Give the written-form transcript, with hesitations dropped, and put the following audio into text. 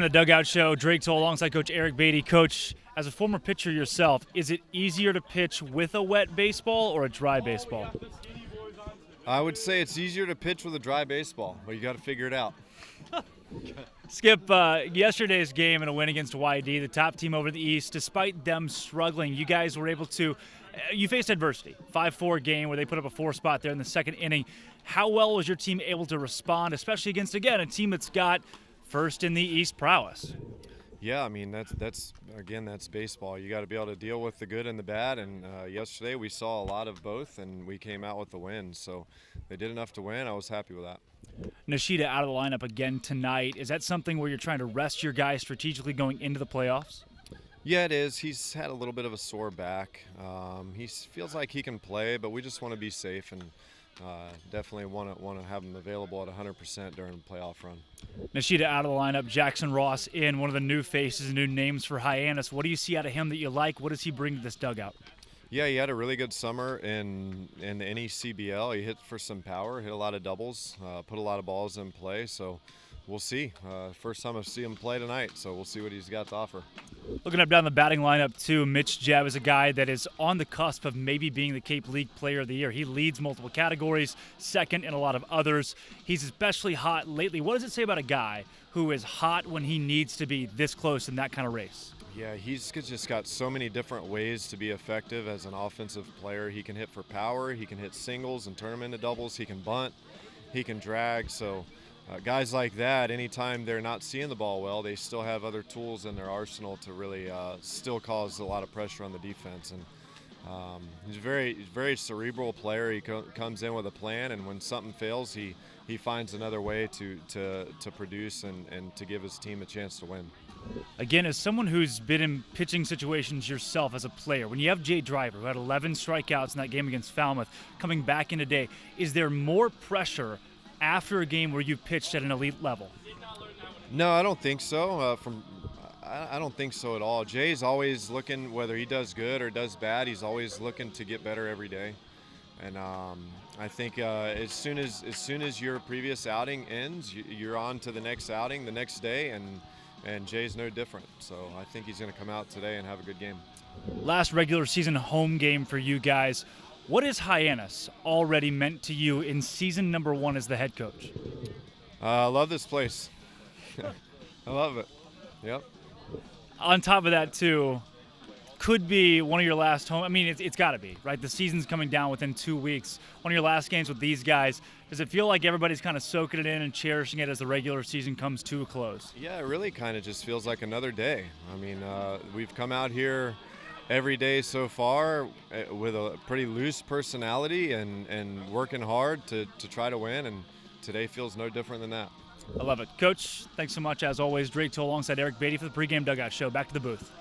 The Dugout Show, Drake Toll alongside Coach Eric Beattie. Coach, as a former pitcher yourself, is it easier to pitch with a wet baseball or a dry baseball? I would say it's easier to pitch with a dry baseball, but you got to figure it out. Skip, yesterday's game in a win against YD, the top team over the East, despite them struggling, you guys were able to, you faced adversity. 5-4 game where they put up a 4 spot there in the second inning. How well was your team able to respond, especially against, again, a team that's got first in the East prowess? Yeah, I mean, that's baseball. You got to be able to deal with the good and the bad, and yesterday we saw a lot of both, and we came out with the win. So they did enough to win. I was happy with that. Nishida out of the lineup again tonight. Is that something where you're trying to rest your guys strategically going into the playoffs? Yeah, it is. He's had a little bit of a sore back. He feels like he can play, but we just want to be safe and definitely want to have him available at 100% during the playoff run. Nishida out of the lineup, Jackson Ross in, one of the new faces, new names for Hyannis. What do you see out of him that you like? What does he bring to this dugout? Yeah, he had a really good summer in the NECBL. He hit for some power, hit a lot of doubles, put a lot of balls in play. So we'll see. First time I see him play tonight, so we'll see what he's got to offer. Looking up down the batting lineup too, Mitch Jab is a guy that is on the cusp of maybe being the Cape League Player of the Year. He leads multiple categories, second in a lot of others. He's especially hot lately. What does it say about a guy who is hot when he needs to be this close in that kind of race? Yeah, he's just got so many different ways to be effective as an offensive player. He can hit for power, he can hit singles and turn them into doubles, he can bunt, he can drag. So guys like that, anytime they're not seeing the ball well, they still have other tools in their arsenal to really still cause a lot of pressure on the defense. And he's a very cerebral player. He comes in with a plan, and when something fails, he finds another way to produce and to give his team a chance to win. Again, as someone who's been in pitching situations yourself as a player, when you have Jay Driver, who had 11 strikeouts in that game against Falmouth, coming back in today, is there more pressure after a game where you pitched at an elite level? No, I don't think so. I don't think so at all. Jay's always looking, whether he does good or does bad, he's always looking to get better every day. And I think as soon as your previous outing ends, you're on to the next outing the next day, and Jay's no different. So I think he's going to come out today and have a good game. Last regular season home game for you guys. What has Hyannis already meant to you in season number 1 as the head coach? I love this place. I love it. Yep. On top of that, too, could be one of your last home. I mean, it's got to be, right? The season's coming down within 2 weeks. One of your last games with these guys. Does it feel like everybody's kind of soaking it in and cherishing it as the regular season comes to a close? Yeah, it really kind of just feels like another day. I mean, we've come out here every day so far with a pretty loose personality and working hard to try to win, and today feels no different than that. I love it. Coach, thanks so much as always. Drake Toll alongside Eric Beattie for the pregame Dugout Show. Back to the booth.